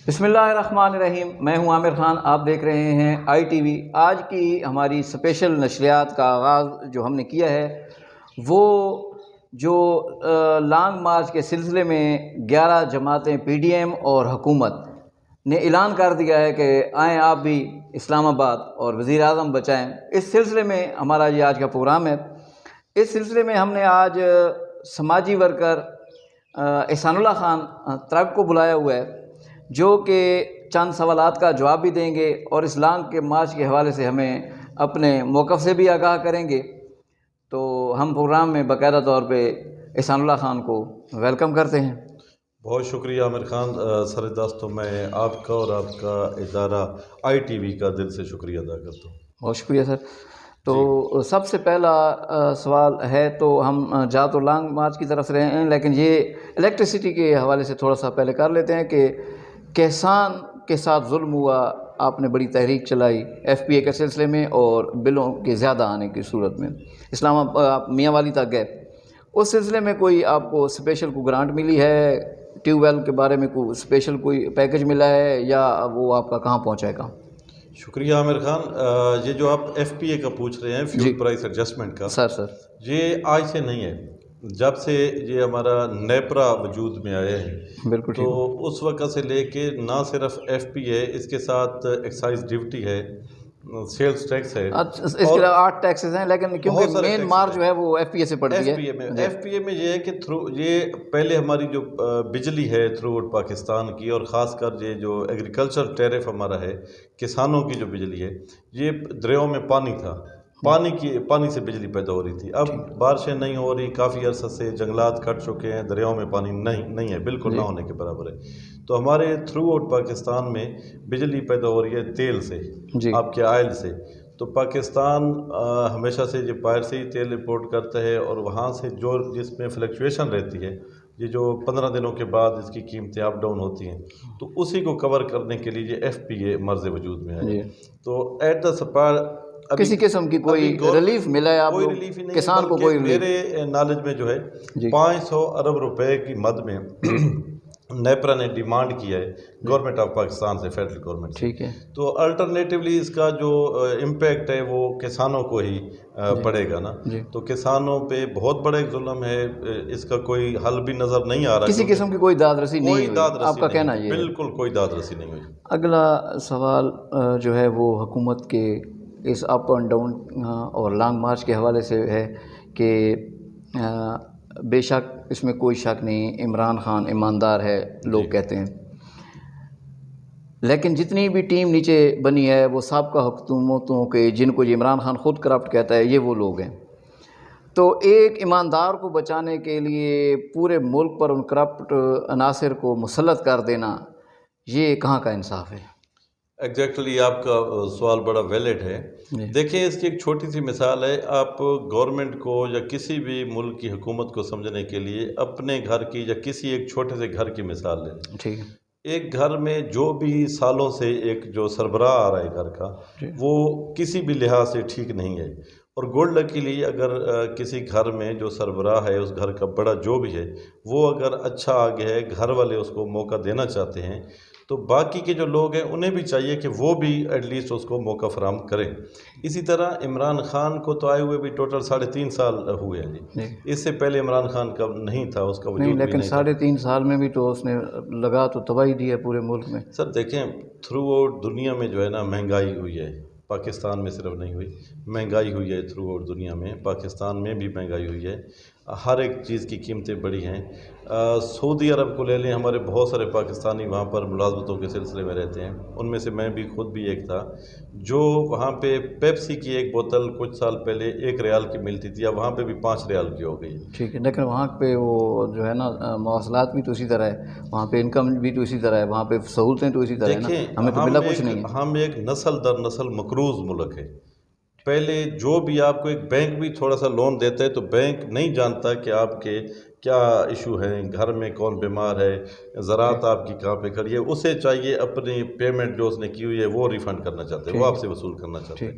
بسم اللہ الرحمن الرحیم، میں ہوں عامر خان، آپ دیکھ رہے ہیں آئی ٹی وی۔ آج کی ہماری اسپیشل نشریات کا آغاز جو ہم نے کیا ہے وہ جو لانگ مارچ کے سلسلے میں 11 جماعتیں پی ڈی ایم اور حکومت نے اعلان کر دیا ہے کہ آئیں آپ بھی اسلام آباد اور وزیر اعظم بچائیں، اس سلسلے میں ہمارا یہ آج کا پروگرام ہے۔ اس سلسلے میں ہم نے آج سماجی ورکر احسان اللہ خان ترک کو بلایا ہوا ہے، جو کہ چند سوالات کا جواب بھی دیں گے اور اس لانگ کے مارچ کے حوالے سے ہمیں اپنے موقف سے بھی آگاہ کریں گے۔ تو ہم پروگرام میں باقاعدہ طور پہ احسان اللہ خان کو ویلکم کرتے ہیں۔ بہت شکریہ عامر خان، سر دستوں میں آپ کا اور آپ کا ادارہ آئی ٹی وی کا دل سے شکریہ ادا کرتا ہوں۔ بہت شکریہ سر۔ تو سب سے پہلا سوال ہے، تو ہم جا تو لانگ مارچ کی طرف رہے ہیں، لیکن یہ الیکٹریسٹی کے حوالے سے تھوڑا سا پہلے کر لیتے ہیں کہ کسان کے ساتھ ظلم ہوا، آپ نے بڑی تحریک چلائی ایف پی اے کے سلسلے میں اور بلوں کے زیادہ آنے کی صورت میں اسلام آباد میاں والی تک گئے، اس سلسلے میں کوئی آپ کو اسپیشل کوئی گرانٹ ملی ہے؟ ٹیوب ویل کے بارے میں کوئی اسپیشل کوئی پیکج ملا ہے یا وہ آپ کا کہاں پہنچائے گا؟ شکریہ عامر خان۔ یہ جو آپ ایف پی اے کا پوچھ رہے ہیں، فیول پرائس ایڈجسٹمنٹ کا، سر یہ آج سے نہیں ہے، جب سے یہ ہمارا نیپرا وجود میں آیا ہے بالکل تو اس وقت سے لے کے نہ صرف ایف پی اے، اس کے ساتھ ایکسائز ڈیوٹی ہے، سیلز ٹیکس ہے، اس کے علاوہ 8 ٹیکسز ہیں، لیکن کیونکہ مین مار جو ہے وہ ایف پی اے سے پڑتی ہے۔ ایف پی اے میں یہ ہے کہ یہ پہلے ہماری جو بجلی ہے تھرو آؤٹ پاکستان کی، اور خاص کر یہ جو ایگریکلچر ٹیرف ہمارا ہے، کسانوں کی جو بجلی ہے، یہ دریاؤں میں پانی تھا، پانی سے بجلی پیدا ہو رہی تھی۔ اب بارشیں نہیں ہو رہی، کافی عرصہ سے جنگلات کٹ چکے ہیں، دریاؤں میں پانی نہیں ہے، بالکل نہ ہونے کے برابر ہے۔ تو ہمارے تھرو آؤٹ پاکستان میں بجلی پیدا ہو رہی ہے تیل سے، آپ کے آئل سے۔ تو پاکستان ہمیشہ سے یہ باہر سے ہی تیل امپورٹ کرتا ہے، اور وہاں سے جو جس میں فلیکچویشن رہتی ہے، یہ جو 15 دنوں کے بعد اس کی قیمتیں اپ ڈاؤن ہوتی ہیں، تو اسی کو کور کرنے کے لیے یہ ایف پی اے مرز وجود میں ہے۔ تو ایٹ دا سپار کسی قسم کی کوئی ریلیف ملا ہے آپ کوئی کو ریلیف ہی نہیں، کسان کو؟ کوئی میرے نالج میں جو ہے 500 ارب روپے کی مد میں نیپرا نے ڈیمانڈ کیا ہے گورنمنٹ آف پاکستان سے، فیڈرل گورنمنٹ سے۔ ٹھیک ہے، تو الٹرنیٹیولی اس کا جو امپیکٹ ہے وہ کسانوں کو ہی پڑے گا نا۔ تو کسانوں پہ بہت بڑا ایک ظلم ہے، اس کا کوئی حل بھی نظر نہیں آ رہا، کسی قسم کی کوئی داد رسی نہیں ہوئی، آپ کا کہنا یہ؟ بالکل کوئی داد رسی نہیں ہوئی۔ اگلا سوال جو ہے وہ حکومت کے اس اپ اینڈ ڈاؤن اور لانگ مارچ کے حوالے سے ہے کہ بے شک اس میں کوئی شک نہیں، عمران خان ایماندار ہے لوگ کہتے ہیں، لیکن جتنی بھی ٹیم نیچے بنی ہے وہ سابقہ حکومتوں کے، جن کو عمران خان خود کرپٹ کہتا ہے، یہ وہ لوگ ہیں۔ تو ایک ایماندار کو بچانے کے لیے پورے ملک پر ان کرپٹ عناصر کو مسلط کر دینا، یہ کہاں کا انصاف ہے؟ ایگزیکٹلی آپ کا سوال بڑا ویلڈ ہے۔ دیکھیں، اس کی ایک چھوٹی سی مثال ہے، آپ گورنمنٹ کو یا کسی بھی ملک کی حکومت کو سمجھنے کے لیے اپنے گھر کی یا کسی ایک چھوٹے سے گھر کی مثال لیں۔ ٹھیک ہے، ایک گھر میں جو بھی سالوں سے ایک جو سربراہ آ رہا ہے گھر کا، وہ کسی بھی لحاظ سے ٹھیک نہیں ہے، اور گڈ لکیلی اگر کسی گھر میں جو سربراہ ہے، اس گھر کا بڑا جو بھی ہے، وہ اگر اچھا آگے ہے، گھر والے اس کو موقع دینا چاہتے ہیں، تو باقی کے جو لوگ ہیں انہیں بھی چاہیے کہ وہ بھی ایٹ لیسٹ اس کو موقع فراہم کریں۔ اسی طرح عمران خان کو تو آئے ہوئے بھی ٹوٹل 3.5 سال ہوئے ہیں جی، اس سے پہلے عمران خان کا نہیں تھا، اس کا وجود نہیں، بھی لیکن نہیں تھا۔ 3.5 سال میں بھی تو اس نے لگا تو تباہی دی ہے پورے ملک میں۔ سر دیکھیں، تھرو آؤٹ دنیا میں جو ہے نا مہنگائی ہوئی ہے، پاکستان میں صرف نہیں ہوئی، مہنگائی ہوئی ہے تھرو آؤٹ دنیا میں، پاکستان میں بھی مہنگائی ہوئی ہے، ہر ایک چیز کی قیمتیں بڑھی ہیں۔ سعودی عرب کو لے لیں، ہمارے بہت سارے پاکستانی وہاں پر ملازمتوں کے سلسلے میں رہتے ہیں، ان میں سے میں بھی خود بھی ایک تھا، جو وہاں پہ پیپسی کی ایک بوتل کچھ سال پہلے 1 ریال کی ملتی تھی، اب وہاں پہ بھی 5 ریال کی ہو گئی۔ ٹھیک ہے، لیکن وہاں پہ وہ جو ہے نا مواصلات بھی تو اسی طرح ہے، وہاں پہ انکم بھی تو اسی طرح ہے، وہاں پہ سہولتیں تو اسی طرح ہیں نا، ہمیں تو ملا کچھ نہیں ہے۔ ہم ایک نسل در نسل مقروض ملک ہے۔ پہلے جو بھی آپ کو ایک بینک بھی تھوڑا سا لون دیتا ہے تو بینک نہیں جانتا کہ آپ کے کیا ایشو ہیں، گھر میں کون بیمار ہے، زراعت آپ کی کہاں پہ کھڑی ہے، اسے چاہیے اپنی پیمنٹ جو اس نے کی ہوئی ہے وہ ریفنڈ کرنا چاہتے ہیں، وہ آپ سے وصول کرنا چاہتے ہیں۔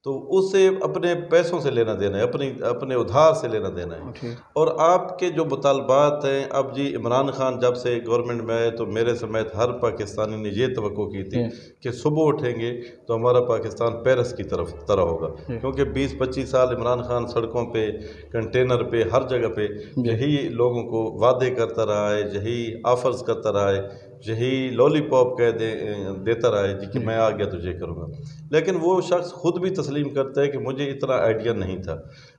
تو اس سے اپنے پیسوں سے لینا دینا ہے، اپنے ادھار سے لینا دینا ہے۔ اور آپ کے جو مطالبات ہیں، اب جی عمران خان جب سے گورنمنٹ میں آئے تو میرے سمیت ہر پاکستانی نے یہ توقع کی تھی کہ صبح اٹھیں گے تو ہمارا پاکستان پیرس کی طرح ہوگا، کیونکہ 20-25 سال عمران خان سڑکوں پہ، کنٹینر پہ، ہر جگہ پہ یہی لوگوں کو وعدے کرتا رہا ہے، یہی آفرز کرتا رہا ہے، یہی لولی پاپ کہہ دیتا رہا ہے جی کہ میں آ گیا تو یہ کروں گا، لیکن وہ شخص خود بھی تسلیم کرتا ہے کہ مجھے اتنا آئیڈیا نہیں تھا۔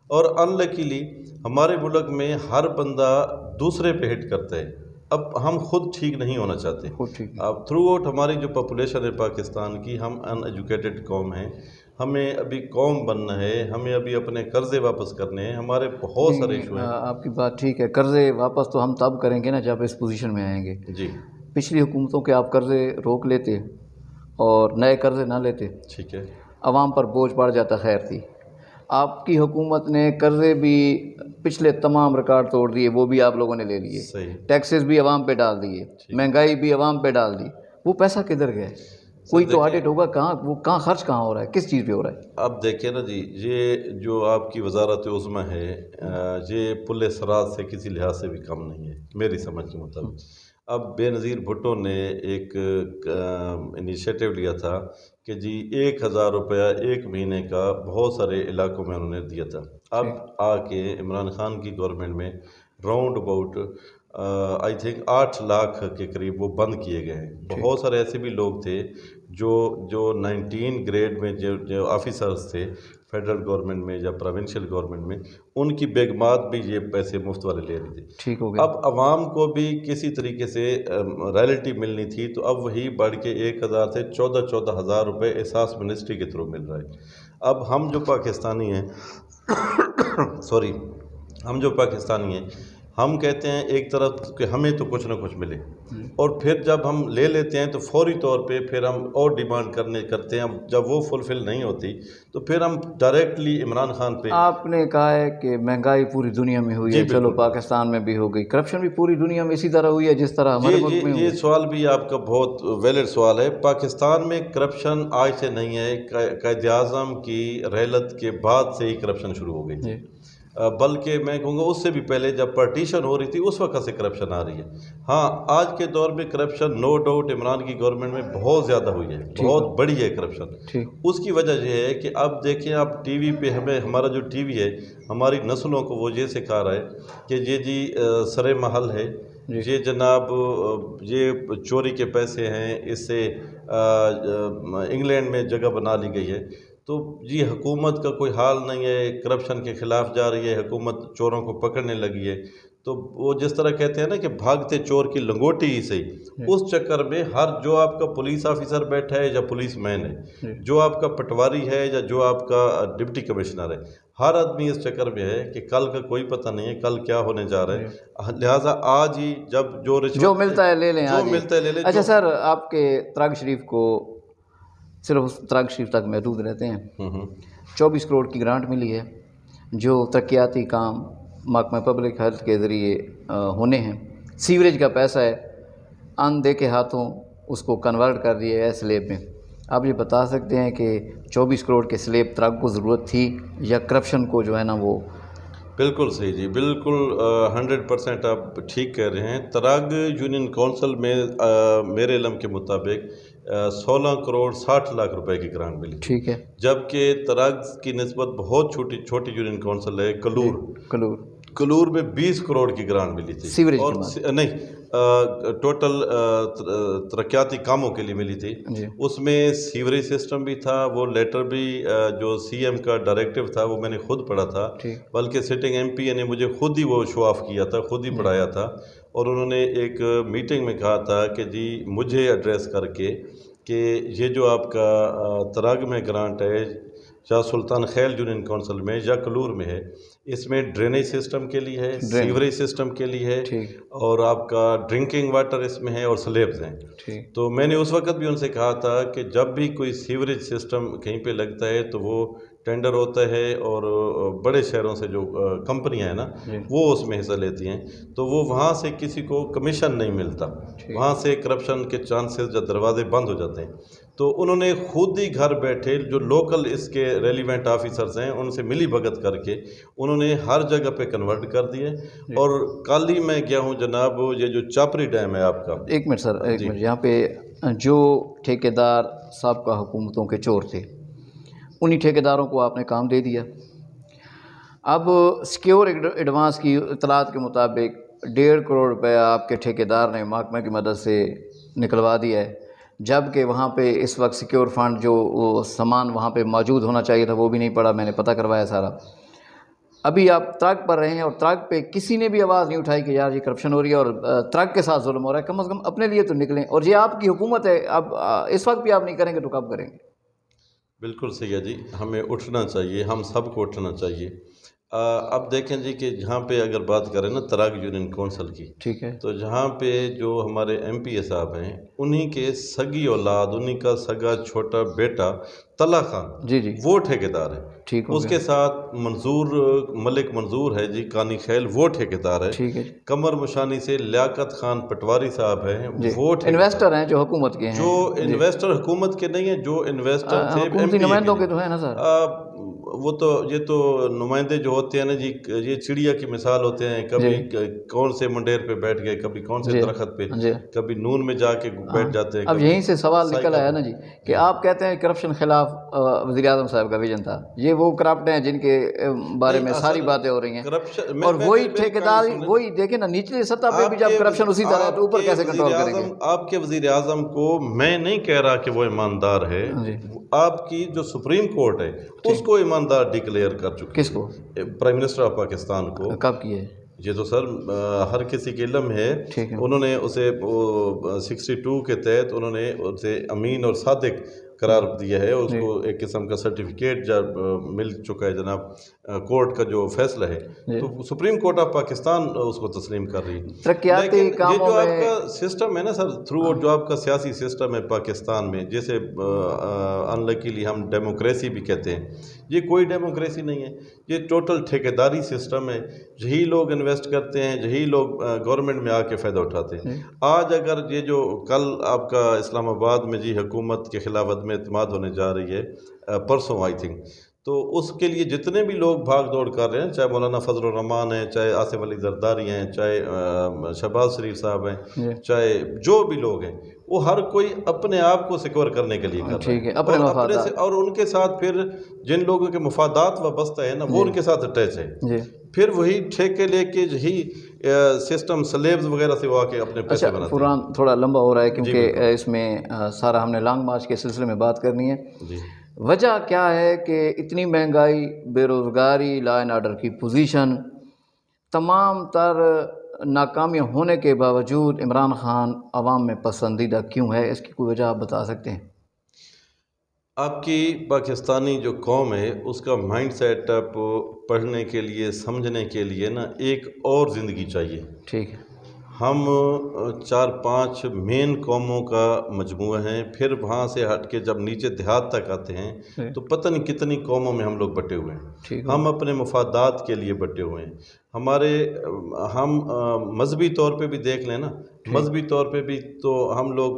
اور ان لکیلی ہمارے ملک میں ہر بندہ دوسرے پہ ہٹ کرتا ہے، اب ہم خود ٹھیک نہیں ہونا چاہتے۔ اب تھرو آؤٹ ہماری جو پاپولیشن ہے پاکستان کی، ہم ان ایجوکیٹڈ قوم ہیں، ہمیں ابھی قوم بننا ہے، ہمیں ابھی اپنے قرضے واپس کرنے ہیں، ہمارے بہت سارے ایشو ہیں۔ آپ کی بات ٹھیک ہے، قرضے واپس تو ہم تب کریں گے نا جب اس پوزیشن میں آئیں گے۔ جی پچھلی حکومتوں کے آپ قرضے روک لیتے اور نئے قرضے نہ لیتے، ٹھیک ہے، عوام پر بوجھ پڑ جاتا، خیر تھی۔ آپ کی حکومت نے قرضے بھی پچھلے تمام ریکارڈ توڑ دیے، وہ بھی آپ لوگوں نے لے لیے، صحیح، ٹیکسز بھی عوام پہ ڈال دیے، مہنگائی بھی عوام پہ ڈال دی، وہ پیسہ کدھر گیا؟ کوئی تو آڈٹ ہوگا، کہاں خرچ کہاں ہو رہا ہے، کس چیز پہ ہو رہا ہے؟ اب دیکھیں نا جی، یہ جو آپ کی وزارت عظمیٰ ہے، یہ پل صراط سے کسی لحاظ سے بھی کم نہیں ہے میری سمجھ کے مطابق۔ اب بے نظیر بھٹو نے ایک انیشیٹو لیا تھا کہ جی 1000 روپیہ ایک مہینے کا بہت سارے علاقوں میں انہوں نے دیا تھا۔ اب آ کے عمران خان کی گورنمنٹ میں round about I think 8 lakh کے قریب وہ بند کیے گئے ہیں۔ بہت سارے ایسے بھی لوگ تھے جو 19 گریڈ میں جو آفیسرز تھے فیڈرل گورنمنٹ میں یا پروونشل گورنمنٹ میں، ان کی بیگمات بھی یہ پیسے مفت والے لے رہی تھی۔ ٹھیک ہو گیا۔ اب عوام کو بھی کسی طریقے سے رائلٹی ملنی تھی، تو اب وہی بڑھ کے 1000 سے 14,000 روپے احساس منسٹری کے تھرو مل رہا ہے۔ اب ہم جو پاکستانی ہیں ہم جو پاکستانی ہیں، ہم کہتے ہیں ایک طرف کہ ہمیں تو کچھ نہ کچھ ملے، اور پھر جب ہم لے لیتے ہیں تو فوری طور پہ پھر ہم اور ڈیمانڈ کرتے ہیں، جب وہ فلفل نہیں ہوتی تو پھر ہم ڈائریکٹلی عمران خان پہ۔ آپ نے کہا ہے کہ مہنگائی پوری دنیا میں ہوئی ہے، چلو پاکستان میں بھی ہو گئی، کرپشن بھی پوری دنیا میں اسی طرح ہوئی ہے جس طرح ہمارے ملک میں ہوئی؟ یہ سوال بھی آپ کا بہت ویلڈ سوال ہے۔ پاکستان میں کرپشن آج سے نہیں ہے، قائد اعظم کی رحلت کے بعد سے ہی کرپشن شروع ہو گئی تھی، بلکہ میں کہوں گا اس سے بھی پہلے جب پارٹیشن ہو رہی تھی اس وقت سے کرپشن آ رہی ہے۔ ہاں، آج کے دور میں کرپشن نو ڈاؤٹ عمران کی گورنمنٹ میں بہت زیادہ ہوئی ہے، بہت بڑی ہے کرپشن۔ اس کی وجہ یہ ہے کہ اب دیکھیں آپ ٹی وی پہ، ہمارا جو ٹی وی ہے ہماری نسلوں کو وہ یہ سکھا رہا ہے کہ یہ جی سر محل ہے، یہ جناب یہ چوری کے پیسے ہیں، اس سے انگلینڈ میں جگہ بنا لی گئی ہے۔ تو جی حکومت کا کوئی حال نہیں ہے، کرپشن کے خلاف جا رہی ہے حکومت، چوروں کو پکڑنے لگی ہے۔ تو وہ جس طرح کہتے ہیں نا کہ بھاگتے چور کی لنگوٹی ہی صحیح، اس چکر میں جو آپ کا پولیس آفیسر بیٹھا ہے یا پولیس مین ہے، جو آپ کا پٹواری ہے یا جو آپ کا ڈپٹی کمشنر ہے، ہر آدمی اس چکر میں ہے کہ کل کا کوئی پتہ نہیں ہے کل کیا ہونے جا رہا ہے، لہٰذا آج ہی جو ملتا ہے لے لیں، جو ملتا ہے لے لیں۔ اچھا سر، آپ کے تراغ شریف کو صرف تراغ شریف تک محدود رہتے ہیں، 24 کروڑ کی گرانٹ ملی ہے جو ترقیاتی کام محکمہ پبلک ہیلتھ کے ذریعے ہونے ہیں، سیوریج کا پیسہ ہے ان دے کے ہاتھوں اس کو کنورٹ کر دیا ہے سلیب میں۔ آپ یہ بتا سکتے ہیں کہ 24 کروڑ کے سلیب تراغ کو ضرورت تھی یا کرپشن کو جو ہے نا وہ؟ بالکل صحیح جی، بالکل 100% آپ ٹھیک کہہ رہے ہیں۔ تراغ یونین کونسل میں میرے علم کے مطابق 16 کروڑ 60 لاکھ روپے کی گرانٹ ملی، ٹھیک ہے، جبکہ تراغ کی نسبت بہت چھوٹی یونین کونسل ہے کلور میں 20 کروڑ کی گرانٹ ملی تھی، سیوریج اور نہیں ٹوٹل ترقیاتی کاموں کے لیے ملی تھی۔ اس میں سیوریج سسٹم بھی تھا، وہ لیٹر بھی جو سی ایم کا ڈائریکٹو تھا وہ میں نے خود پڑھا تھا، بلکہ سٹنگ ایم پی نے مجھے خود ہی وہ شو آف کیا تھا، خود ہی پڑھایا تھا، اور انہوں نے ایک میٹنگ میں کہا تھا کہ جی مجھے ایڈریس کر کے کہ یہ جو آپ کا تراغ میں گرانٹ ہے یا سلطان خیل یونین کونسل میں یا کلور میں ہے، اس میں ڈرینیج سسٹم کے لیے ہے، سیوریج سسٹم کے لیے ہے، اور آپ کا ڈرنکنگ واٹر اس میں ہے، اور سلیبز ہیں۔ تو میں نے اس وقت بھی ان سے کہا تھا کہ جب بھی کوئی سیوریج سسٹم کہیں پہ لگتا ہے تو وہ ٹینڈر ہوتا ہے اور بڑے شہروں سے جو کمپنیاں ہیں نا وہ اس میں حصہ لیتی ہیں، تو وہ وہاں سے کسی کو کمیشن نہیں ملتا، وہاں سے کرپشن کے چانسز یا دروازے بند ہو جاتے ہیں۔ تو انہوں نے خود ہی گھر بیٹھے جو لوکل اس کے ریلیونٹ آفیسرز ہیں ان سے ملی بھگت کر کے انہوں نے ہر جگہ پہ کنورٹ کر دیے۔ اور کل ہی میں گیا ہوں جناب، یہ جو چاپری ڈیم ہے آپ کا، ایک منٹ سر، ایک منٹ، یہاں پہ جو ٹھیکیدار سابقہ حکومتوں کے چور تھے انہی ٹھیکیداروں کو آپ نے کام دے دیا۔ اب سیکیور ایڈوانس کی اطلاعات کے مطابق 1.5 کروڑ روپے آپ کے ٹھیکیدار نے محکمہ کی مدد سے نکلوا دیا ہے، جبکہ وہاں پہ اس وقت سیکیور فنڈ جو وہ سامان وہاں پہ موجود ہونا چاہیے تھا وہ بھی نہیں پڑا، میں نے پتہ کروایا سارا۔ ابھی آپ ترک پر رہے ہیں اور ترک پہ کسی نے بھی آواز نہیں اٹھائی کہ یار یہ کرپشن ہو رہی ہے اور ترک کے ساتھ ظلم ہو رہا ہے، کم از کم اپنے لیے تو نکلیں۔ اور یہ آپ کی حکومت ہے، اب اس وقت بھی آپ نہیں کریں گے تو کب کریں گے؟ بالکل صحیح ہے جی، ہمیں اٹھنا چاہیے، ہم سب کو اٹھنا چاہیے۔ اب دیکھیں جی کہ جہاں پہ اگر بات کریں نا تراک یونین کونسل کی، ٹھیک ہے، تو جہاں پہ جو ہمارے ایم پی اے صاحب ہیں انہی کے سگی اولاد، انہی کا سگا چھوٹا بیٹا طلح خان، جی جی وہ ٹھیکیدار ہے، ٹھیک ہو اس گیا، کے ساتھ منظور ملک منظور ہے جی کانی خیل، وہ ٹھیکیدار ہے۔ ٹھیک ہے جی کمر مشانی سے لیاقت خان پٹواری صاحب ہیں، جی، وہ ٹھیکیدار انویسٹر ہیں جو حکومت کے ہیں، جو انویسٹر حکومت کے نہیں ہیں، جو انویسٹر تھے حکومتی ایم پی اے نمائندوں کے کے تو ہیں نا سر۔ وہ تو یہ تو نمائندے جو ہوتے ہیں نا جی، یہ چڑیا کی مثال ہوتے ہیں، کبھی کون سے منڈیر پہ بیٹھ گئے، کبھی کون سے درخت پہ، جی، کبھی نون میں جا کے بیٹھ جاتے ہیں۔ اب یہیں سے سوال نکل آیا نا جی کہ آپ کہتے ہیں کرپشن خلاف وزیر اعظم صاحب کا ویژن تھا، یہ وہ کرپٹ ہیں جن کے بارے میں ساری باتیں ہو رہی ہیں، اور وہی ٹھیکیدار، وہی دیکھیں نا نچلی سطح پہ بھی جب کرپشن اسی طرح ہے تو اوپر کیسے کنٹرول کریں گے؟ آپ کے وزیر اعظم کو میں نہیں کہہ رہا کہ وہ ایماندار ہے، آپ کی جو سپریم کورٹ ہے اس کو ایماندار ڈکلیئر کر چکی ہے۔ کس کو؟ پرائم منسٹر آف پاکستان کو۔ کب کی ہے یہ تو سر ہر کسی کے علم ہے، ٹھیک ہے، انہوں نے اسے 62 کے تحت انہوں نے اسے امین اور صادق قرار دیا ہے، اس کو ایک قسم کا سرٹیفکیٹ جب مل چکا ہے جناب کورٹ کا جو فیصلہ ہے، تو سپریم کورٹ آف پاکستان اس کو تسلیم کر رہی ہے۔ ترقیاتی لیکن یہ کاموں جو آپ میں کا سسٹم ہے نا سر، تھرو جو آپ کا سیاسی سسٹم ہے پاکستان میں، جیسے انلکیلی ہم ڈیموکریسی بھی کہتے ہیں، یہ کوئی ڈیموکریسی نہیں ہے، یہ ٹوٹل ٹھیکیداری سسٹم ہے، یہی لوگ انویسٹ کرتے ہیں، یہی لوگ گورنمنٹ میں آ کے فائدہ اٹھاتے ہیں۔ آج اگر یہ جو کل آپ کا اسلام آباد میں جی حکومت کے خلاف عدم اعتماد ہونے جا رہی ہے، پرسوں آئی تھنک، تو اس کے لیے جتنے بھی لوگ بھاگ دوڑ کر رہے ہیں، چاہے مولانا فضل الرحمان ہیں، چاہے آصف علی زرداری ہیں، چاہے شہباز شریف صاحب ہیں، چاہے جو بھی لوگ ہیں، وہ ہر کوئی اپنے آپ کو سیکور کرنے کے لیے کر رہے ہیں، اپنے مفادات، اور ان کے ساتھ پھر جن لوگوں کے مفادات وابستہ ہیں نا وہ ان کے ساتھ اٹیچ ہے، پھر وہی ٹھیکے لے کے یہی سسٹم سلیبز وغیرہ سے وہ آ کے اپنے پیسے بناتے ہیں۔ فرحان تھوڑا لمبا ہو رہا ہے کیونکہ اس میں سارا ہم نے لانگ مارچ کے سلسلے میں بات کرنی ہے۔ وجہ کیا ہے کہ اتنی مہنگائی، بے روزگاری، لا اینڈ آرڈر کی پوزیشن، تمام تر ناکامیاں ہونے کے باوجود عمران خان عوام میں پسندیدہ کیوں ہے؟ اس کی کوئی وجہ آپ بتا سکتے ہیں؟ آپ کی پاکستانی جو قوم ہے اس کا مائنڈ سیٹ اپ پڑھنے کے لیے، سمجھنے کے لیے نا ایک اور زندگی چاہیے۔ ٹھیک ہے، ہم 4-5 مین قوموں کا مجموعہ ہیں، پھر وہاں سے ہٹ کے جب نیچے دیہات تک آتے ہیں تو پتہ نہیں کتنی قوموں میں ہم لوگ بٹے ہوئے ہیں، ہم اپنے مفادات کے لیے بٹے ہوئے ہیں۔ ہم مذہبی طور پہ بھی دیکھ لیں نا، مذہبی طور پہ بھی تو ہم لوگ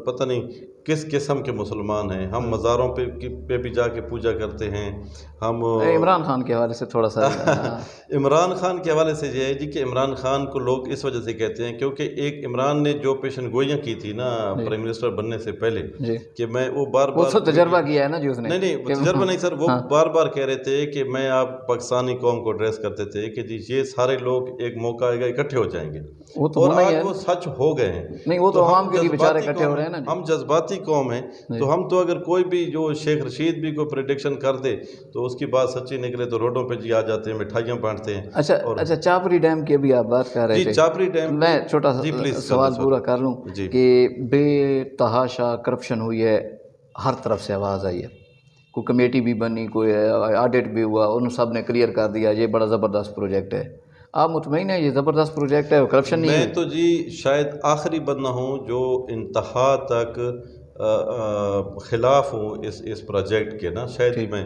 پتہ نہیں کس قسم کے مسلمان ہیں، ہم مزاروں پہ بھی جا کے پوجا کرتے ہیں۔ ہم عمران خان کے حوالے سے تھوڑا سا عمران خان کے حوالے سے یہ ہے جی کہ عمران خان کو لوگ اس وجہ سے کہتے ہیں کیونکہ ایک عمران نے جو پیشن گوئیاں کی تھی نا پرائم منسٹر بننے سے پہلے، کہ میں وہ بار بار تجربہ کیا ہے نا جی اس نے، نہیں تجربہ نہیں سر، وہ بار بار کہہ رہے تھے کہ میں آپ پاکستانی قوم کو ایڈریس کرتے تھے کہ جی یہ سارے لوگ ایک موقع آئے گا اکٹھے ہو جائیں گے، اور آج وہ سچ ہو گئے ہیں۔ نہیں وہ تو عوام کے لیے بیچارے اکٹھے ہو رہے ہیں نا، ہم جذباتی قوم ہیں، تو ہم تو اگر کوئی بھی جو شیخ رشید بھی کوئی پریڈکشن کر دے تو اس کی بات سچی نکلے تو روڈوں پہ جی آ جاتے ہیں، مٹھائیاں بانٹتے ہیں۔ اچھا چاپری ڈیم کی ابھی آپ بات کر رہے تھے، چاپری ڈیم میں چھوٹا سا سوال پورا کر لوں کہ بے تحاشا کرپشن ہوئی ہے، ہر طرف سے آواز آئی ہے، کوئی کمیٹی بھی بنی، کوئی آڈٹ بھی ہوا، ان سب نے کلیئر کر دیا یہ بڑا زبردست پروجیکٹ ہے۔ آپ مطمئن ہیں یہ زبردست پروجیکٹ ہے اور کرپشن نہیں ہے؟ میں تو جی شاید آخری بندہ ہوں جو انتہا تک خلاف ہوں اس پروجیکٹ کے نا، شاید ہی میں،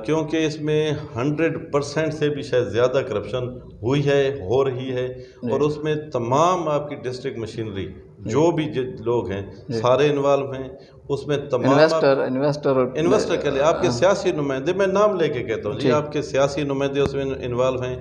کیونکہ اس میں 100% سے بھی شاید زیادہ کرپشن ہوئی ہے، ہو رہی ہے، اور اس میں تمام آپ کی ڈسٹرکٹ مشینری جو بھی لوگ ہیں سارے انوالو ہیں اس میں، تمام انویسٹر کے لیے آپ کے سیاسی نمائندے، میں نام لے کے کہتا ہوں جی، آپ کے سیاسی نمائندے اس میں انوالو ہیں،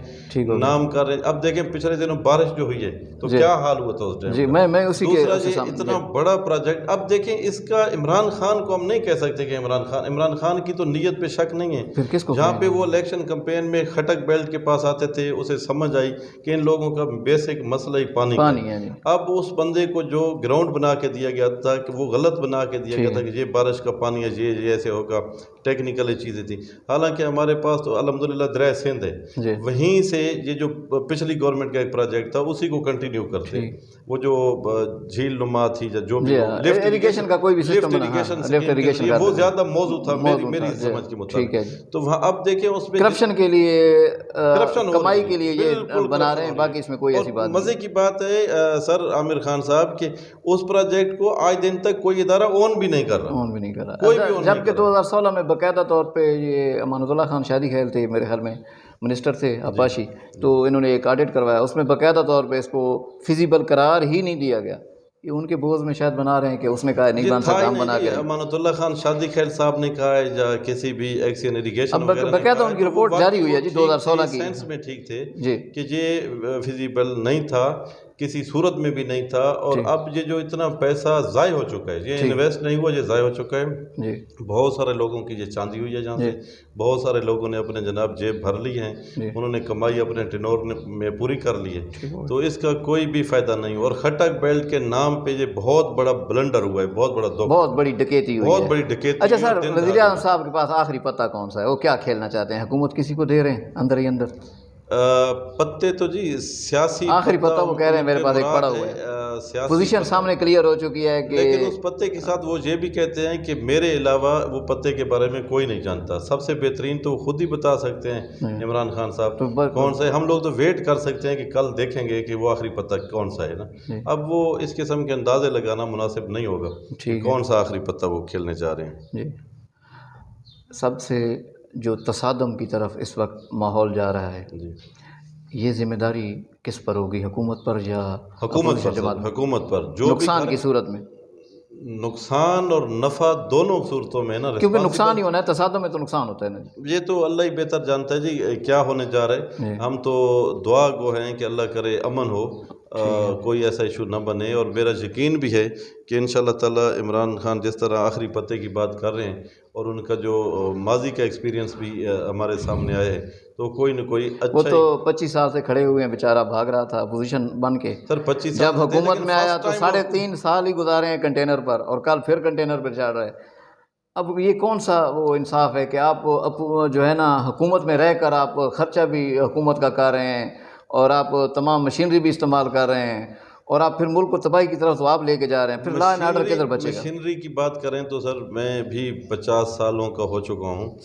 نام کر رہے ہیں۔ اب دیکھیں پچھلے دنوں بارش جو ہوئی ہے تو کیا حال ہوا تھا اس ٹائم، میں اسی کے دوسرا یہ اتنا بڑا پروجیکٹ، اب دیکھیں اس کا عمران خان کو ہم نہیں کہہ سکتے کہ عمران خان کی تو نیت پہ شک نہیں ہے، جہاں پہ وہ الیکشن کمپین میں خٹک بیلٹ کے پاس آتے تھے اسے سمجھ آئی کہ ان لوگوں کا بیسک مسئلہ ہی پانی ہے۔ اب اس بندے کو جو گراؤنڈ بنا کے دیا گیا تھا کہ وہ غلط بنا کے دیا گیا تھا کہ یہ بارش کا پانی ہے، یہ ایسے ہوگا، ٹیکنیکل چیزیں تھیں، حالانکہ ہمارے پاس تو الحمدللہ دریائے سندھ ہے، وہیں سے یہ جو پچھلی گورنمنٹ کا ایک پروجیکٹ تھا اسی کو کنٹینیو کرتے، وہ جو جھیل نما تھی جو بھی لفٹ اریگیشن کا کوئی بھی سسٹم، وہ زیادہ موضوع تھا میری سمجھ کے مطابق، تو وہاں اب دیکھیں اس میں کرپشن کے لیے، کمائی کے لیے یہ بنا رہے ہیں، باقی اس میں کوئی ایسی بات نہیں۔ مزے کی بات ہے سر عامر خان صاحب کہ اس پروجیکٹ کو آج دن تک کوئی ادارہ اون بھی نہیں کر رہا، جبکہ 2016 میں باقاعدہ طور پہ یہ امانت اللہ خان شادی خیل تھے میرے خیال میں، منسٹر تھے آپاشی، تو انہوں نے ایک آڈٹ کروایا، اس میں باقاعدہ طور پہ اس کو فیزیبل قرار ہی نہیں دیا گیا، یہ ان کے بوجھ میں شاید بنا رہے ہیں کہ اس نے کہا نہیں بن سکتا، ہم بنا کے امانت اللہ خان شادی خیل صاحب نے کہا ہے یا کسی بھی ایکسین اریگیشن وغیرہ، باقاعدہ ان کی رپورٹ جاری ہوئی ہے جی 2016 کی، سینس میں ٹھیک تھے کہ یہ فیزیبل نہیں تھا، کسی صورت میں بھی نہیں تھا، اور اب یہ جو اتنا پیسہ ضائع ہو چکا ہے، یہ انویسٹ نہیں ہوا، یہ ضائع ہو چکا ہے، بہت سارے لوگوں کی یہ چاندی ہوئی ہے جہاں سے، بہت سارے لوگوں نے اپنے جناب جیب بھر لی ہیں، انہوں نے کمائی اپنے ٹینور میں پوری کر لی ہے، تو اس کا کوئی بھی فائدہ نہیں، اور خٹک بیلٹ کے نام پہ یہ بہت بڑا بلنڈر ہوا ہے، بہت بڑا دھوکہ، بہت بڑی ڈکیتی ہوئی ہے، بہت بڑی ڈکیتی۔ اچھا سر، وزیر اعظم صاحب کے پاس آخری پتہ کون سا ہے، وہ کیا کھیلنا چاہتے ہیں، حکومت کسی کو دے رہے ہیں اندر ہی اندر پتے تو جی سیاسی آخری پتہ وہ کہہ رہے ہیں میرے پاس ایک پڑا ہوا ہے، پوزیشن سامنے کلیئر ہو چکی ہے کہ، لیکن اس پتے کے ساتھ وہ یہ بھی کہتے ہیں کہ میرے علاوہ وہ پتے کے بارے میں کوئی نہیں جانتا، سب سے بہترین تو خود ہی بتا سکتے ہیں عمران خان صاحب کون سا ہے، ہم لوگ تو ویٹ کر سکتے ہیں کہ کل دیکھیں گے کہ وہ آخری پتہ کون سا ہے نا، اب وہ اس قسم کے اندازے لگانا مناسب نہیں ہوگا کہ کون سا آخری پتہ وہ کھیلنے جا رہے ہیں۔ سب سے جو تصادم کی طرف اس وقت ماحول جا رہا ہے، یہ ذمہ داری کس پر ہوگی، حکومت پر یا حکومت پر، جو نقصان کی صورت میں؟ نقصان اور نفع دونوں صورتوں میں نا، کیونکہ نقصان ہی ہونا ہے، تصادم میں تو نقصان ہوتا ہے نا، یہ تو اللہ ہی بہتر جانتا ہے جی کیا ہونے جا رہا ہے، ہم تو دعا گو ہیں کہ اللہ کرے امن ہو، کوئی ایسا ایشو نہ بنے، اور میرا یقین بھی ہے کہ انشاءاللہ تعالی عمران خان جس طرح آخری پتے کی بات کر رہے ہیں اور ان کا جو ماضی کا ایکسپیرینس بھی ہمارے سامنے آیا ہے، تو کوئی نہ کوئی اچھا، وہ تو 25 سال سے کھڑے ہوئے ہیں بیچارہ، بھاگ رہا تھا اپوزیشن بن کے، سر 25 جب حکومت میں آیا تو 3.5 سال ہی گزارے ہیں کنٹینر پر، اور کل پھر کنٹینر پر چڑھ رہے۔ اب یہ کون سا وہ انصاف ہے کہ آپ جو ہے نا حکومت میں رہ کر آپ خرچہ بھی حکومت کا کر رہے ہیں، اور آپ تمام مشینری بھی استعمال کر رہے ہیں، اور آپ پھر ملک کو تباہی کی طرف تو آپ لے کے جا رہے ہیں، پھر لا اینڈ آرڈر کدھر بچے گا؟ مشینری کی بات کریں تو سر میں بھی 50 سالوں کا ہو چکا ہوں،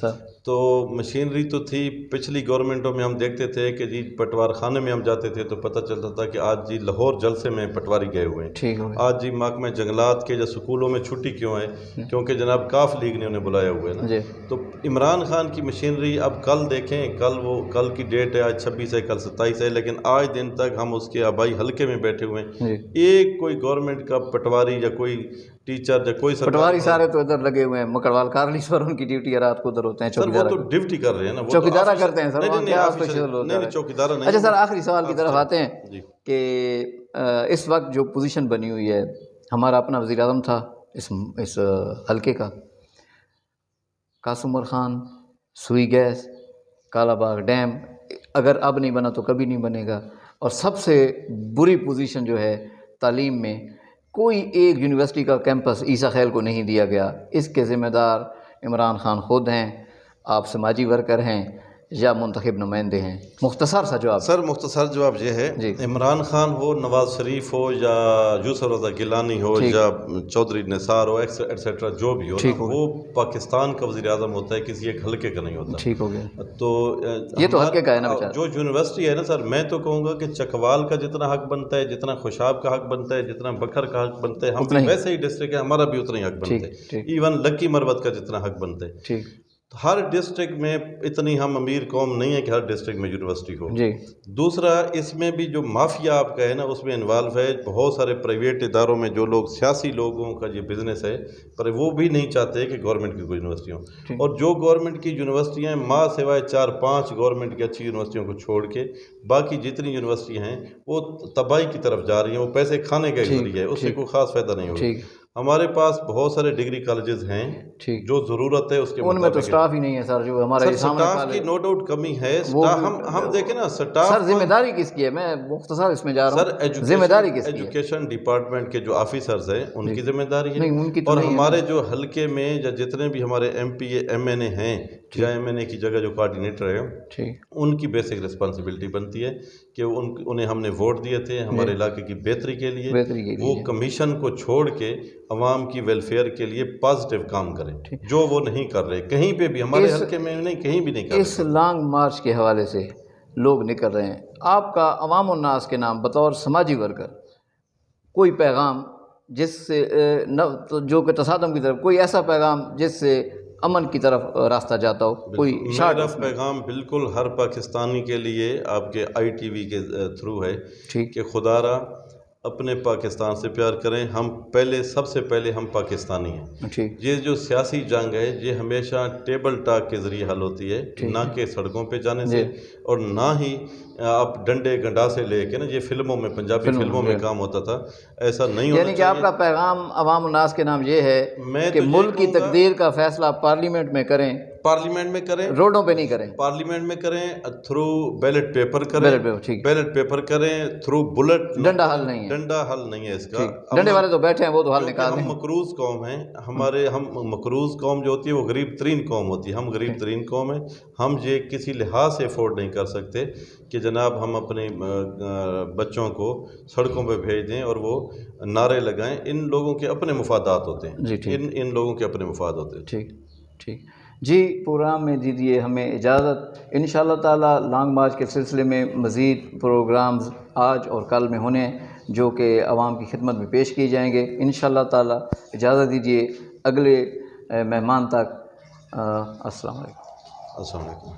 تو مشینری تو تھی پچھلی گورنمنٹوں میں، ہم دیکھتے تھے کہ جی پٹوار خانے میں ہم جاتے تھے تو پتہ چلتا تھا کہ آج جی لاہور جلسے میں پٹواری گئے ہوئے ہیں، آج جی محکمہ جنگلات کے یا سکولوں میں چھٹی کیوں ہے، کیونکہ جناب کاف لیگ نے انہیں بلایا ہوئے نا، تو عمران خان کی مشینری اب کل دیکھیں، کل کی ڈیٹ ہے، آج 26 ہے، کل 27 ہے، لیکن آج دن تک ہم اس کے آبائی حلقے میں بیٹھے ہوئے ہیں، ایک کوئی گورنمنٹ کا پٹواری یا کوئی ٹیچر یا کوئی پٹواری سارے تو ادھر لگے ہوئے ہیں، مکڑوال کارلیس پر ان کی ڈیوٹی ہے، رات کو ادھر ہوتے ہیں، سر وہ تو ڈیوٹی کر رہے ہیں نا، چوکیدارہ کرتے ہیں سر، نہیں چوکیدارہ نہیں۔ اچھا سر، آخری سوال کی طرف آتے ہیں کہ اس وقت جو پوزیشن بنی ہوئی ہے، ہمارا اپنا وزیر اعظم تھا اس حلقے کا، قاسم عمر خان، سوئی گیس، کالا باغ ڈیم، اگر اب نہیں بنا تو کبھی نہیں بنے گا، اور سب سے بری پوزیشن جو ہے تعلیم میں، کوئی ایک یونیورسٹی کا کیمپس عیسیٰ خیل کو نہیں دیا گیا، اس کے ذمہ دار عمران خان خود ہیں، آپ سماجی ورکر ہیں، یا منتخب نمائندے ہیں؟ مختصر سا جواب سر مختصر جواب یہ ہے، جی عمران خان ہو، نواز شریف ہو، یا یوسف رضا گیلانی ہو، یا چودھری نثار ہو، ایٹسیٹرا جو بھی ہو، وہ پاکستان کا وزیر اعظم ہوتا ہے، کسی ایک حلقے کا نہیں ہوتا۔ ٹھیک ہو گیا، تو یہ تو حلقے کا ہے نا جو یونیورسٹی ہے نا سر، میں تو کہوں گا کہ چکوال کا جتنا حق بنتا ہے، جتنا خوشاب کا حق بنتا ہے، جتنا بکھر کا حق بنتا ہے، ہم بھی ویسے ہی ڈسٹرکٹ ہے، ہمارا بھی اتنا ہی حق بنتا ہے، ایون لکی مروت کا جتنا حق بنتا ہے۔ ٹھیک، ہر ڈسٹرکٹ میں اتنی ہم امیر قوم نہیں ہے کہ ہر ڈسٹرکٹ میں یونیورسٹی ہو۔ جی دوسرا، اس میں بھی جو مافیا آپ کا ہے نا، اس میں انوالو ہے بہت سارے پرائیویٹ اداروں میں، جو لوگ سیاسی لوگوں کا یہ بزنس ہے، پر وہ بھی نہیں چاہتے کہ گورنمنٹ کی کوئی یونیورسٹی ہوں، اور جو گورنمنٹ کی یونیورسٹیاں ہیں، ماں سوائے 4-5 گورنمنٹ کی اچھی یونیورسٹیوں کو چھوڑ کے باقی جتنی یونیورسٹی ہیں وہ تباہی کی طرف جا رہی ہیں، وہ پیسے کھانے کا ایک ذریعہ ہے، اس سے کوئی خاص فائدہ نہیں ہوگا۔ ہمارے پاس بہت سارے ڈگری کالجز ہیں، جو ضرورت ہے اس کے ان میں تو سٹاف ہی نہیں ہے سر، جو ہمارے سٹاف کی نو ڈاؤٹ کمی ہے۔ ہم دیکھیں نا سٹاف، سر ذمہ داری کس کی ہے؟ میں مختصر اس میں جا رہا ہوں، ذمہ داری کس کی ہے؟ ایجوکیشن ڈپارٹمنٹ کے جو آفیسرز ہیں ان کی ذمہ داری ہے، اور ہمارے جو حلقے میں یا جتنے بھی ہمارے ایم پی ایم این اے ہیں، یا ایم این اے کی جگہ جو کوارڈینیٹر ہے، ان کی بیسک رسپانسبلٹی بنتی ہے کہ انہیں ہم نے ووٹ دیے تھے ہمارے علاقے کی بہتری کے لیے، وہ کمیشن کو چھوڑ کے عوام کی ویلفیئر کے لیے پازیٹیو کام کریں، جو وہ نہیں کر رہے کہیں پہ بھی، ہمارے حلقے میں نہیں، کہیں بھی نہیں کر رہے۔ اس لانگ مارچ کے حوالے سے لوگ نکل رہے ہیں، آپ کا عوام الناس کے نام بطور سماجی ورکر کوئی پیغام جس سے جو کہ تصادم کی طرف، کوئی ایسا پیغام جس سے امن کی طرف راستہ جاتا ہو؟ کوئی میرا پیغام بالکل ہر پاکستانی کے لیے آپ کے آئی ٹی وی کے تھرو ہے کہ خدا را اپنے پاکستان سے پیار کریں۔ ہم سب سے پہلے ہم پاکستانی ہیں۔ یہ جو سیاسی جنگ ہے یہ ہمیشہ ٹیبل ٹاک کے ذریعے حل ہوتی ہے، نہ کہ سڑکوں پہ جانے سے، اور نہ ہی آپ ڈنڈے گنڈاسے لے کے نا، یہ فلموں میں، پنجابی فلموں میں کام ہوتا تھا، ایسا نہیں ہونا چاہیے۔ یعنی کہ آپ کا پیغام عوام الناس کے نام یہ ہے کہ ملک کی تقدیر کا فیصلہ پارلیمنٹ میں کریں، پارلیمنٹ میں کریں، روڈوں پہ نہیں کریں، پارلیمنٹ میں کریں، تھرو بیلٹ پیپر کریں، بیلٹ پیپر کریں، تھرو بلٹ۔ ڈنڈا حل نہیں ہے، ڈنڈا حل نہیں ہے اس کا، ڈنڈے والے تو بیٹھے ہیں، وہ تو حل نکال دیں۔ ہم مقروض قوم ہیں، ہم مقروض قوم جو ہوتی ہے وہ غریب ترین قوم ہوتی ہے، ہم غریب ترین قوم ہیں، ہم یہ کسی لحاظ سے افورڈ نہیں کر سکتے کہ جناب ہم اپنے بچوں کو سڑکوں پہ بھیج دیں اور وہ نعرے لگائیں۔ ان لوگوں کے اپنے مفادات ہوتے ہیں، ان لوگوں کے اپنے مفاد ہوتے ہیں۔ ٹھیک جی، پروگرام میں دیجیے ہمیں اجازت۔ انشاءاللہ تعالی لانگ مارچ کے سلسلے میں مزید پروگرامز آج اور کل میں ہونے ہیں، جو کہ عوام کی خدمت میں پیش کیے جائیں گے انشاءاللہ تعالی۔ اجازت دیجیے اگلے مہمان تک۔ السلام علیکم۔ السلام علیکم۔